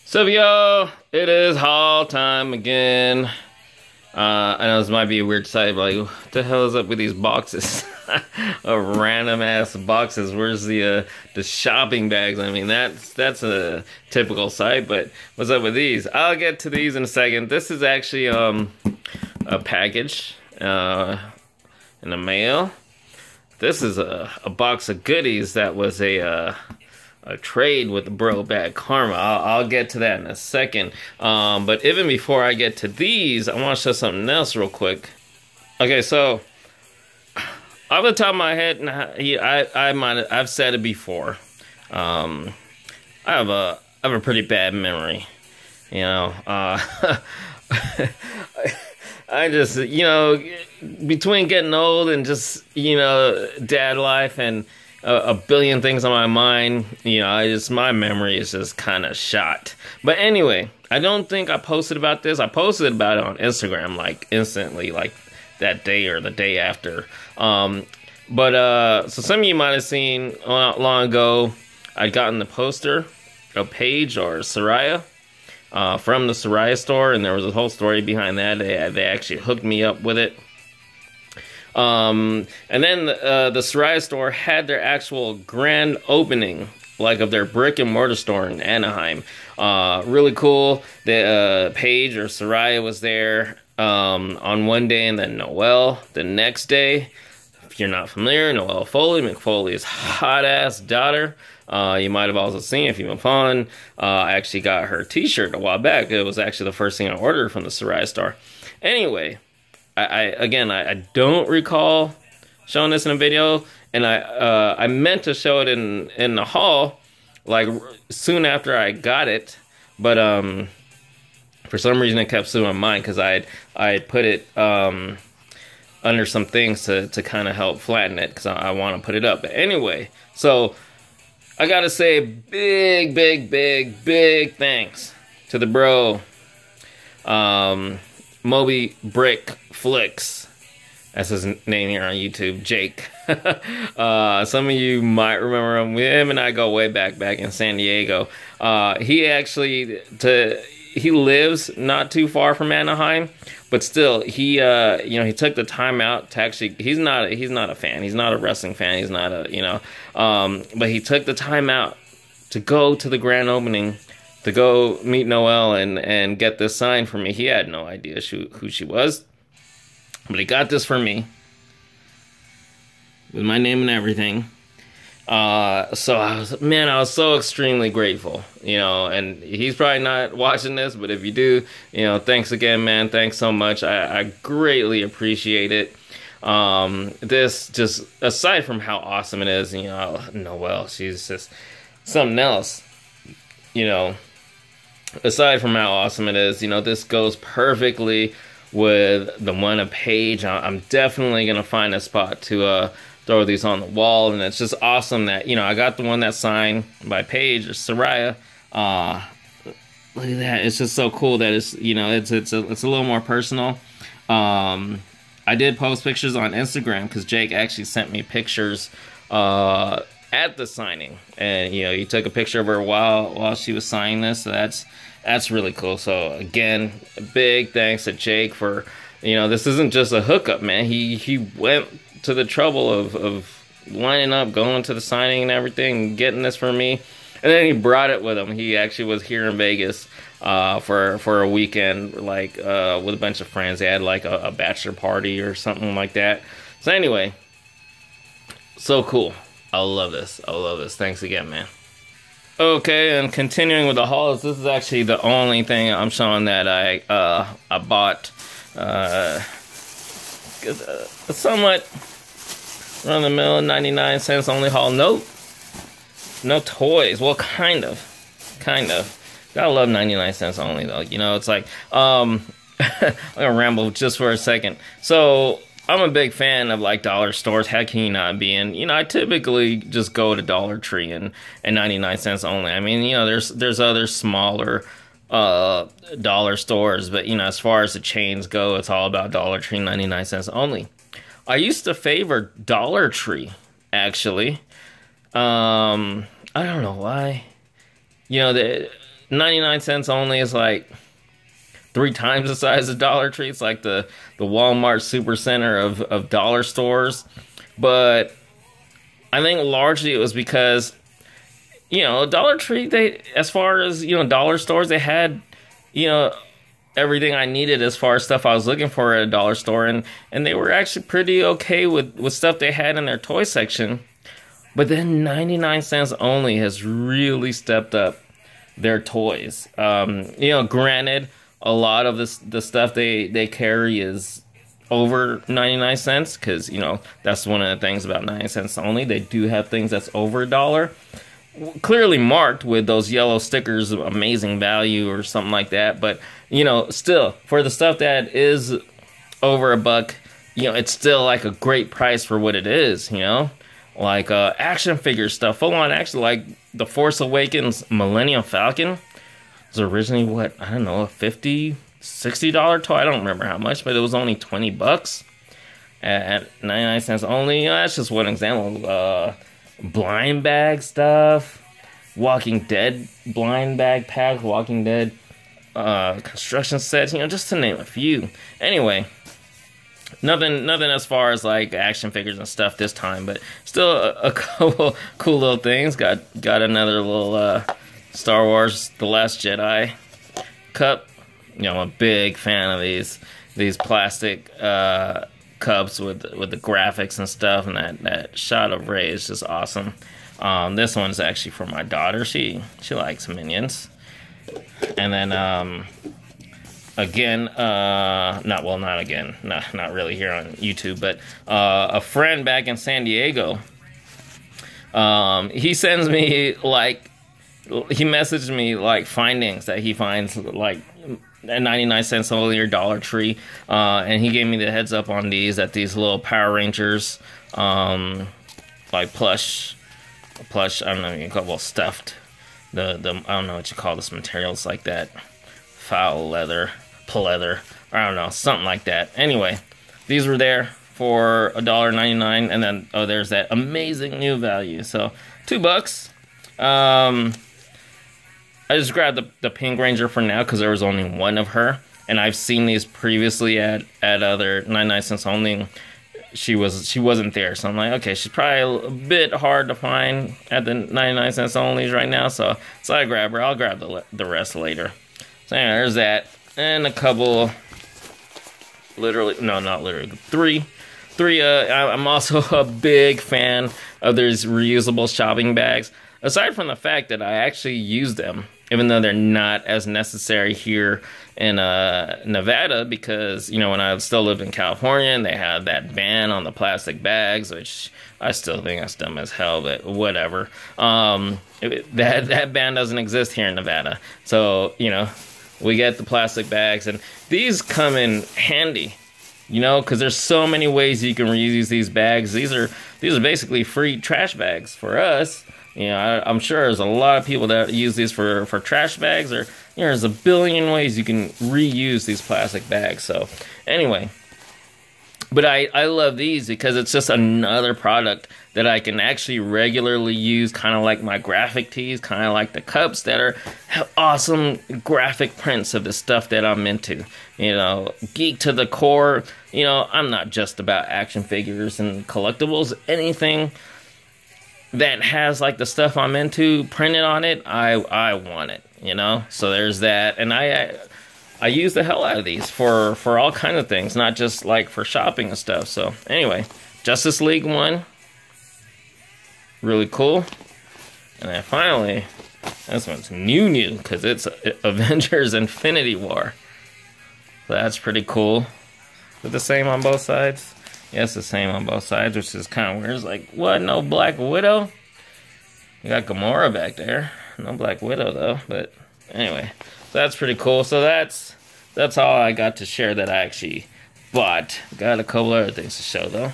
So yo, it is haul time again. I know this might be a weird sight, but like, what the hell is up with these boxes? Random ass boxes. Where's the shopping bags? I mean, that's a typical sight, but what's up with these? I'll get to these in a second. This is actually a package in the mail. This is a box of goodies that was a trade with the bro Badkarma. I'll get to that in a second. But even before I get to these, I want to show something else real quick. Okay, so off the top of my head, I've said it before. I have a pretty bad memory. You know, I just, you know, between getting old and just, you know, dad life and a billion things on my mind, you know, my memory is just kind of shot. But anyway, I don't think I posted about this. I posted about it on Instagram, like, instantly, like, that day or the day after. So some of you might have seen not long ago, I'd gotten the poster of Paige or Soraya from the Soraya store, and there was a whole story behind that. They actually hooked me up with it. And then the Soraya store had their actual grand opening, like, of their brick and mortar store in Anaheim. Really cool. The Paige or Soraya was there on one day, and then Noelle the next day. If you're not familiar, Noelle Folley, McFoley's hot-ass daughter. You might have also seen, if you've been following, I actually got her t-shirt a while back. It was actually the first thing I ordered from the Soraya store. Anyway, I don't recall showing this in a video, and I meant to show it in the haul, like, soon after I got it, but for some reason it kept slipping my mind, because I had put it under some things to kind of help flatten it, because I want to put it up. But anyway, so I gotta say big thanks to the bro Moby Brick Flicks, that's his name here on YouTube, Jake. Some of you might remember him and I go way back in San Diego. He lives not too far from Anaheim, but still, he took the time out to actually, he's not a fan, he's not a wrestling fan, he's not a, but he took the time out to go to the grand opening, to go meet Noelle and get this sign for me. He had no idea who she was, but he got this for me with my name and everything. So I was so extremely grateful, you know, and he's probably not watching this, but if you do, you know, thanks again, man. Thanks so much. I greatly appreciate it. This, just aside from how awesome it is, you know, Noelle, she's just something else, you know. Aside from how awesome it is, you know, this goes perfectly with the one of Paige. I'm definitely gonna find a spot to throw these on the wall, and it's just awesome that, you know, I got the one that's signed by Paige or Soraya. Look at that! It's just so cool that it's, you know, it's a little more personal. I did post pictures on Instagram because Jake actually sent me pictures at the signing, and, you know, he took a picture of her while she was signing this, so that's really cool. So again, big thanks to Jake for, you know, this isn't just a hookup, man. He went to the trouble of lining up, going to the signing and everything, getting this for me, and then he brought it with him. He actually was here in Vegas for a weekend, like, with a bunch of friends. They had like a bachelor party or something like that. So anyway, so cool. I love this. I love this. Thanks again, man. Okay, and continuing with the hauls, this is actually the only thing I'm showing that I bought. Somewhat run-of-the-mill 99 cents only haul. No toys. Well, kind of. Gotta love 99 cents only, though. You know, it's like, I'm gonna ramble just for a second. So I'm a big fan of, like, dollar stores. How can you not be? And, you know, I typically just go to Dollar Tree and 99 cents only. I mean, you know, there's other smaller dollar stores, but, you know, as far as the chains go, it's all about Dollar Tree, 99 cents only. I used to favor Dollar Tree, actually. I don't know why. You know, 99 cents only is like 3 times the size of Dollar Tree. It's like the Walmart super center of dollar stores. But I think largely it was because, you know, Dollar Tree, they, as far as, you know, dollar stores, they had, you know, everything I needed as far as stuff I was looking for at a dollar store, and they were actually pretty okay with stuff they had in their toy section. But then 99 cents only has really stepped up their toys. You know, granted, a lot of the stuff they carry is over 99 cents, because, you know, that's one of the things about 99 cents only. They do have things that's over $1, clearly marked with those yellow stickers, amazing value or something like that. But, you know, still, for the stuff that is over $1, you know, it's still like a great price for what it is, you know? Like action figure stuff, full on action, like the Force Awakens Millennium Falcon. It was originally, what, I don't know, a $50, $60 toy? I don't remember how much, but it was only $20 at 99 cents only. You know, that's just one example. Blind bag stuff, Walking Dead blind bag pack, Walking Dead construction sets, you know, just to name a few. Anyway, nothing as far as like action figures and stuff this time, but still a couple cool little things. Got another little Star Wars The Last Jedi cup. You know, I'm a big fan of these plastic cups with the graphics and stuff, and that shot of Rey is just awesome. This one's actually for my daughter. She likes Minions. And then again, not really here on YouTube, but a friend back in San Diego, he sends me he messaged me like findings that he finds like at 99 cents only or Dollar Tree, and he gave me the heads up on these little Power Rangers, like plush, I don't know, you call it, well, stuffed, the I don't know what you call this material. It's like that foul leather, pleather, I don't know, something like that. Anyway, these were there for $1.99, and then there's that amazing new value, so $2. I just grabbed the Pink Ranger for now because there was only one of her, and I've seen these previously at other 99 cents only. She wasn't there, so I'm like, okay, she's probably a bit hard to find at the 99 cents only right now, so I grab her. I'll grab the rest later. So anyway, there's that, and a couple, three. I'm also a big fan of these reusable shopping bags. Aside from the fact that I actually use them, even though they're not as necessary here in Nevada, because, you know, when I still lived in California and they had that ban on the plastic bags, which I still think that's dumb as hell, but whatever. That ban doesn't exist here in Nevada. So, you know, we get the plastic bags, and these come in handy, you know, because there's so many ways you can reuse these bags. These are basically free trash bags for us. You know, I'm sure there's a lot of people that use these for trash bags, or, you know, there's a billion ways you can reuse these plastic bags. So anyway, but I love these because it's just another product that I can actually regularly use, kind of like my graphic tees, kind of like the cups that have awesome graphic prints of the stuff that I'm into. You know, geek to the core. You know, I'm not just about action figures and collectibles. Anything that has like the stuff I'm into printed on it, I want it, you know. So there's that, and I use the hell out of these for all kinds of things, not just like for shopping and stuff. So anyway, Justice League one, really cool. And then finally, this one's new because it's Avengers Infinity War. So that's pretty cool. Is it the same on both sides? Yeah, it's the same on both sides, which is kind of weird. It's like, what, no Black Widow? You got Gamora back there. No Black Widow, though. But anyway, so that's pretty cool. So that's all I got to share that I actually bought. Got a couple other things to show, though.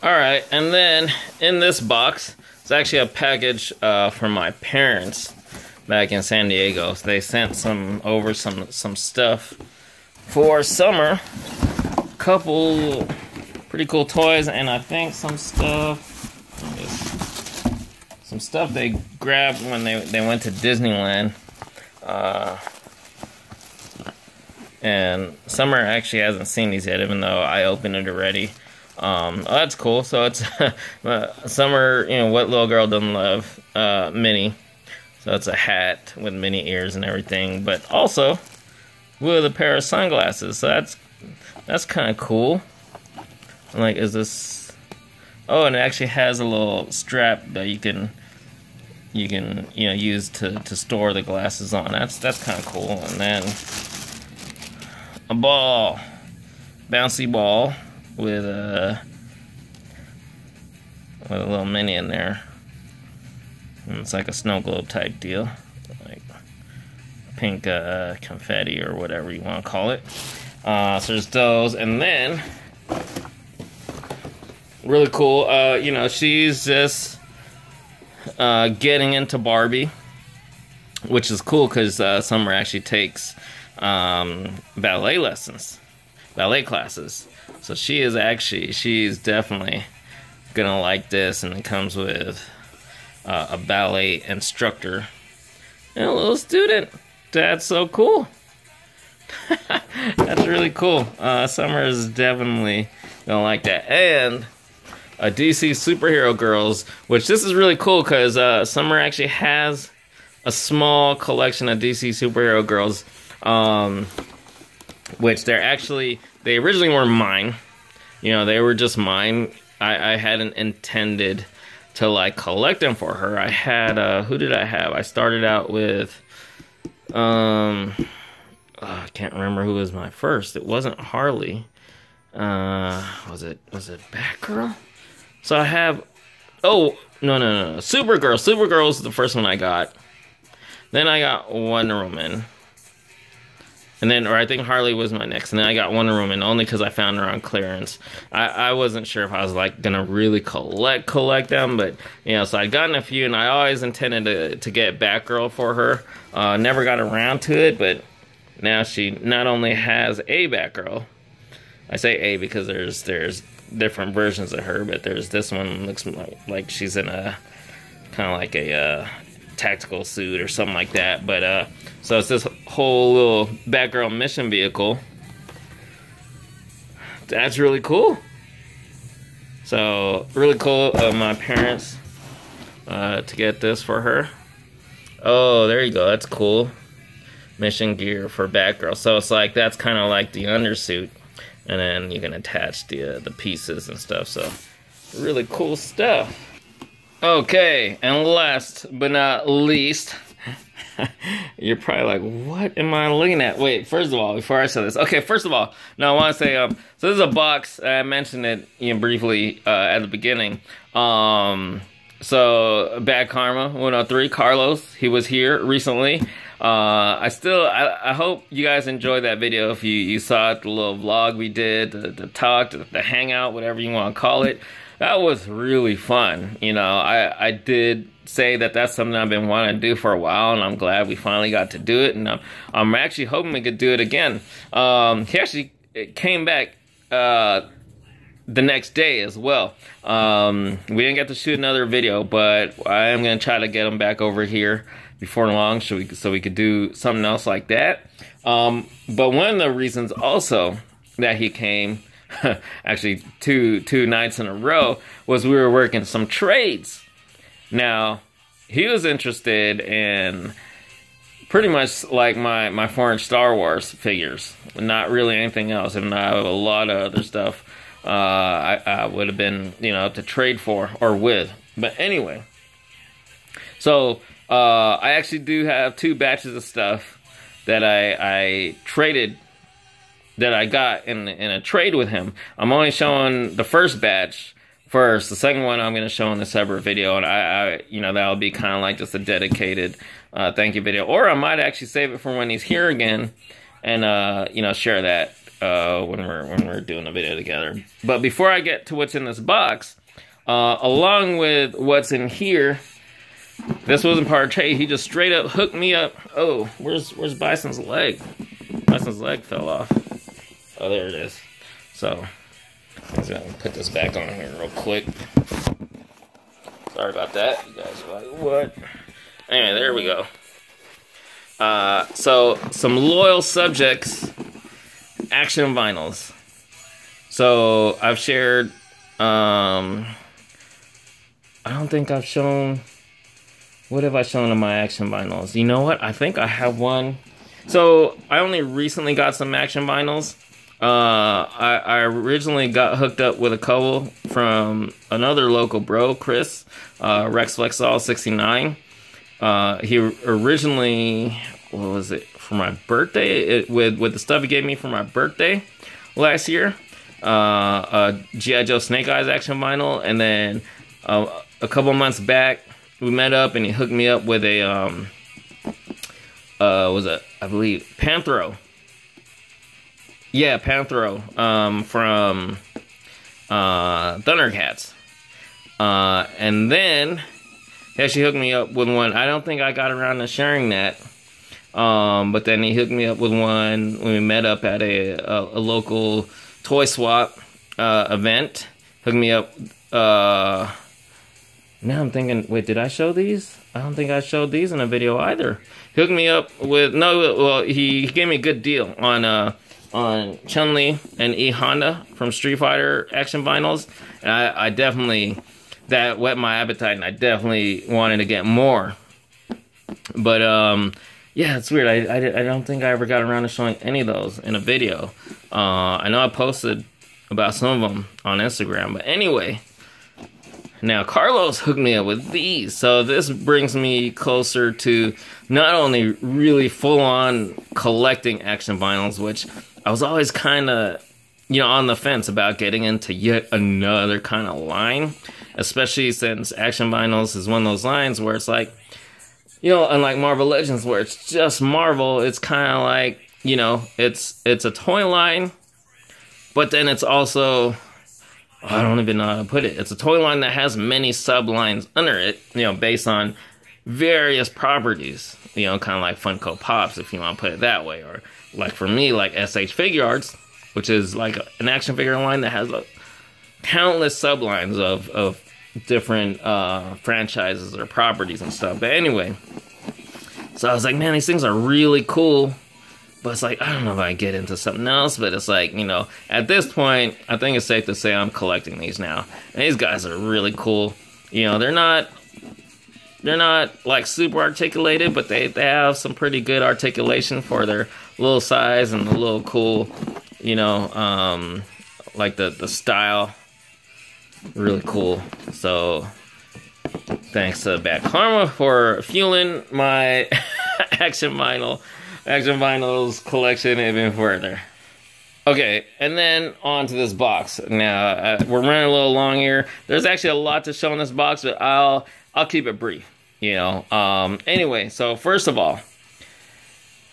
Alright, and then in this box, it's actually a package from my parents back in San Diego. So they sent some stuff for summer. Couple pretty cool toys, and I think some stuff they grabbed when they went to Disneyland. And Summer actually hasn't seen these yet, even though I opened it already. Oh, that's cool. So it's Summer, you know, what little girl doesn't love Minnie. So it's a hat with Minnie ears and everything, but also with a pair of sunglasses. So that's kind of cool. Like, is this? Oh, and it actually has a little strap that you can use to store the glasses on. That's kind of cool. And then a ball, bouncy ball with a little Minnie in there. And it's like a snow globe type deal, like pink confetti or whatever you want to call it. So there's those, and then really cool. You know, she's just getting into Barbie, which is cool because Summer actually takes ballet lessons, ballet classes. So she's definitely gonna like this, and it comes with a ballet instructor and a little student. That's so cool. That's really cool. Summer is definitely gonna like that. And a DC Superhero Girls, which this is really cool because Summer actually has a small collection of DC Superhero Girls, which they originally were mine. You know, they were just mine. I hadn't intended to like collect them for her. I had who did I have? I started out with I can't remember who was my first. It wasn't Harley. Was it Batgirl? So I have no. Supergirl. Supergirl was the first one I got. Then I got Wonder Woman. And then, or I think Harley was my next. And then I got Wonder Woman only because I found her on clearance. I wasn't sure if I was like gonna really collect them, but you know, so I'd gotten a few, and I always intended to get Batgirl for her. Never got around to it, but now she not only has a Batgirl. I say a because there's different versions of her, but there's this one looks like she's in a kind of like a tactical suit or something like that. But so it's this whole little Batgirl mission vehicle. That's really cool. So really cool of my parents to get this for her. Oh, there you go. That's cool. Mission gear for Batgirl. So it's like that's kind of like the undersuit, and then you can attach the pieces and stuff. So really cool stuff. Okay, and last but not least, you're probably like, what am I looking at? Wait, first of all, before I say this, okay, first of all, no, I want to say, so this is a box. I mentioned it, you know, briefly at the beginning. So Badkarma103, Carlos, he was here recently. I hope you guys enjoyed that video. If you saw it, the little vlog we did, the talk, the hangout, whatever you want to call it. That was really fun. You know, I did say that that's something I've been wanting to do for a while, and I'm glad we finally got to do it, and I'm actually hoping we could do it again. He actually came back the next day as well. We didn't get to shoot another video, but I am going to try to get him back over here before long so we could do something else like that. But one of the reasons also that he came, actually two nights in a row, was we were working some trades. Now, he was interested in pretty much like my foreign Star Wars figures, not really anything else. And I have a lot of other stuff I would have been, you know, to trade for or with. But anyway, so I actually do have 2 batches of stuff that I traded, that I got in a trade with him. I'm only showing the first batch first. The second one I'm going to show in a separate video, and I you know, that'll be kind of like just a dedicated thank you video. Or I might actually save it for when he's here again, and you know, share that when we're doing a video together. But before I get to what's in this box, along with what's in here, this wasn't part of trade. He just straight up hooked me up. Oh, where's Bison's leg? Bison's leg fell off. Oh, there it is. So I'm just gonna put this back on here real quick. Sorry about that. You guys are like, what? Anyway, there we go. So some loyal subjects action vinyls. So I've shared, I don't think I've shown, what have I shown in my action vinyls? You know what? I think I have one. So I only recently got some action vinyls. I originally got hooked up with a couple from another local bro, Chris, Rex Flexall 69. He originally, what was it, for my birthday? With the stuff he gave me for my birthday last year. A G.I. Joe Snake Eyes action vinyl, and then a couple months back we met up and he hooked me up with a I believe Panthro. Yeah, Panthro from Thundercats. And then he actually hooked me up with one. I don't think I got around to sharing that. But then he hooked me up with one when we met up at a local toy swap event. Hooked me up. Now I'm thinking, wait, did I show these? I don't think I showed these in a video either. He hooked me up with, he gave me a good deal on Chun-Li and E Honda from Street Fighter action vinyls. And I definitely, that whet my appetite, and I definitely wanted to get more. But yeah, it's weird. I don't think I ever got around to showing any of those in a video. I know I posted about some of them on Instagram, but anyway. Now, Carlos hooked me up with these, so this brings me closer to not only really full-on collecting action vinyls, which I was always kind of, on the fence about getting into yet another kind of line, especially since action vinyls is one of those lines where it's like, unlike Marvel Legends, where it's just Marvel, it's kind of like, it's a toy line, but then it's also, I don't even know how to put it. It's a toy line that has many sublines under it, based on various properties, kind of like Funko Pops, if you want to put it that way. Or like for me, like SH Figure Arts, which is like an action figure line that has countless sublines of different franchises or properties and stuff. But anyway, so I was like, man, these things are really cool. But it's like, I don't know if I get into something else, but it's like, at this point, I think it's safe to say I'm collecting these now. And these guys are really cool. They're not like super articulated, but they have some pretty good articulation for their little size and the little cool, like the style. Really cool. So thanks to Badkarma for fueling my action vinyls collection even further. Okay, and then on to this box. Now we're running a little long here. There's actually a lot to show in this box, but I'll keep it brief. Anyway, so first of all,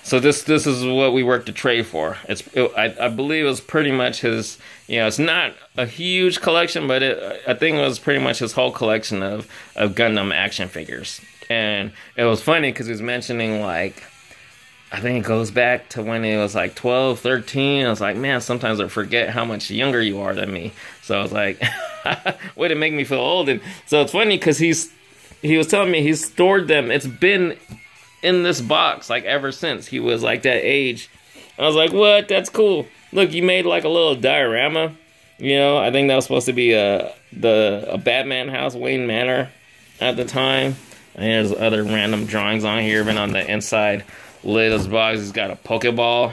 so this is what we worked to trade for. I believe it was pretty much his. It's not a huge collection, but I think it was pretty much his whole collection of Gundam action figures. And it was funny because he was mentioning, like, I think it goes back to when he was like 12, 13. I was like, man, sometimes I forget how much younger you are than me. So I was like, way to make me feel old. And so it's funny because he was telling me he's stored them. It's been in this box like ever since he was like that age. I was like, what? That's cool. Look, you made like a little diorama. I think that was supposed to be a Batman house, Wayne Manor, at the time. And there's other random drawings on here, even on the inside lid of this box. He's got a Pokeball.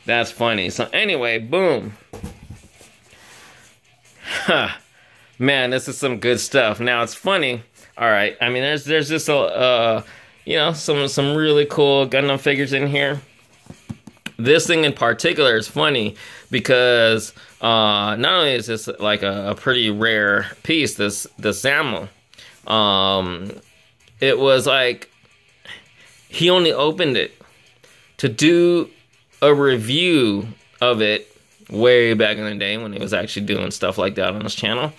That's funny. So anyway, boom. Man, this is some good stuff. Now it's funny. All right. I mean, there's just some really cool Gundam figures in here. This thing in particular is funny because not only is this like a pretty rare piece, this Samuel, it was like he only opened it to do a review of it way back in the day when he was actually doing stuff like that on his channel.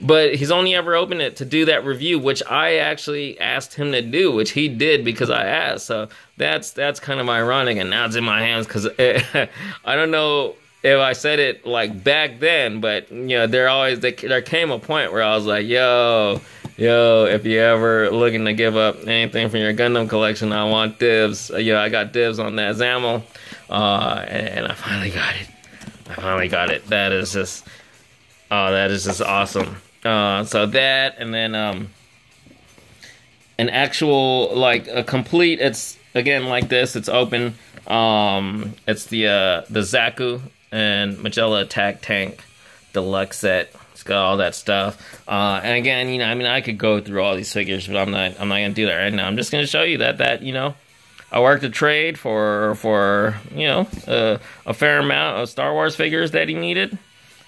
But he's only ever opened it to do that review, which I actually asked him to do, which he did because I asked. So that's kind of ironic, and now it's in my hands because I don't know if I said it like back then, but there came a point where I was like, yo, Yo, if you ever looking to give up anything from your Gundam collection, I want dibs. Yo, I got dibs on that Zamel, and I finally got it. I finally got it. That is just, oh, that is just awesome. So that, and then an actual, like, a complete, it's again like this, it's open. It's the Zaku and Magella Attack Tank Deluxe set. It's got all that stuff. And again, you know, I mean, I could go through all these figures, but I'm not gonna do that right now. I'm just gonna show you that you know, I worked a trade for you know, a fair amount of Star Wars figures that he needed.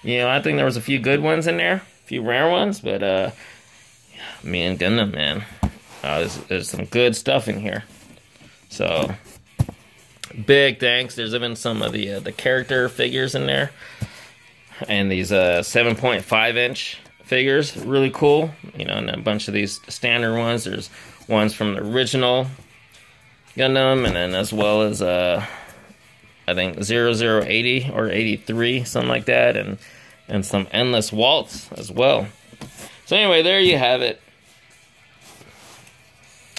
You know, I think there was a few good ones in there, a few rare ones, but me and Gundam, man, there's some good stuff in here. So big thanks. There's even some of the character figures in there. And these 7.5-inch figures, really cool. You know, and a bunch of these standard ones. There's ones from the original Gundam, and then as well as I think 0080 or 83, something like that, and some Endless Waltz as well. So anyway, there you have it.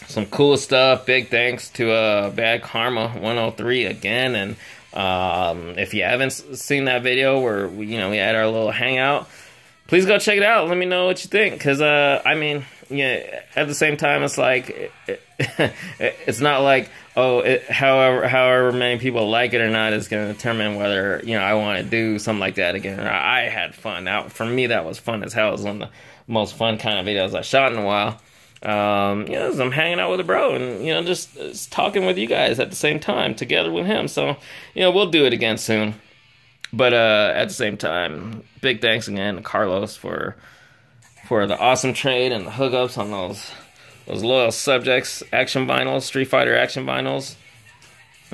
Some cool stuff. Big thanks to Badkarma103 again, and if you haven't seen that video where we had our little hangout, please go check it out. Let me know what you think, because I mean, yeah, at the same time, it's like it's not like, oh, however many people like it or not is going to determine whether I want to do something like that again. I had fun. For me, that was fun as hell. It was one of the most fun kind of videos I shot in a while. As I'm hanging out with a bro and, just talking with you guys at the same time together with him. So, we'll do it again soon. But, at the same time, big thanks again to Carlos for the awesome trade and the hookups on those Loyal Subjects action vinyls, Street Fighter action vinyls.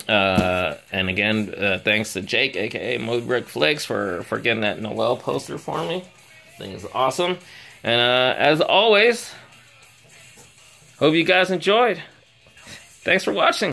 And again, thanks to Jake, aka Modebrick Flakes, for getting that Noelle poster for me. I think it's awesome. And, as always, hope you guys enjoyed. Thanks for watching.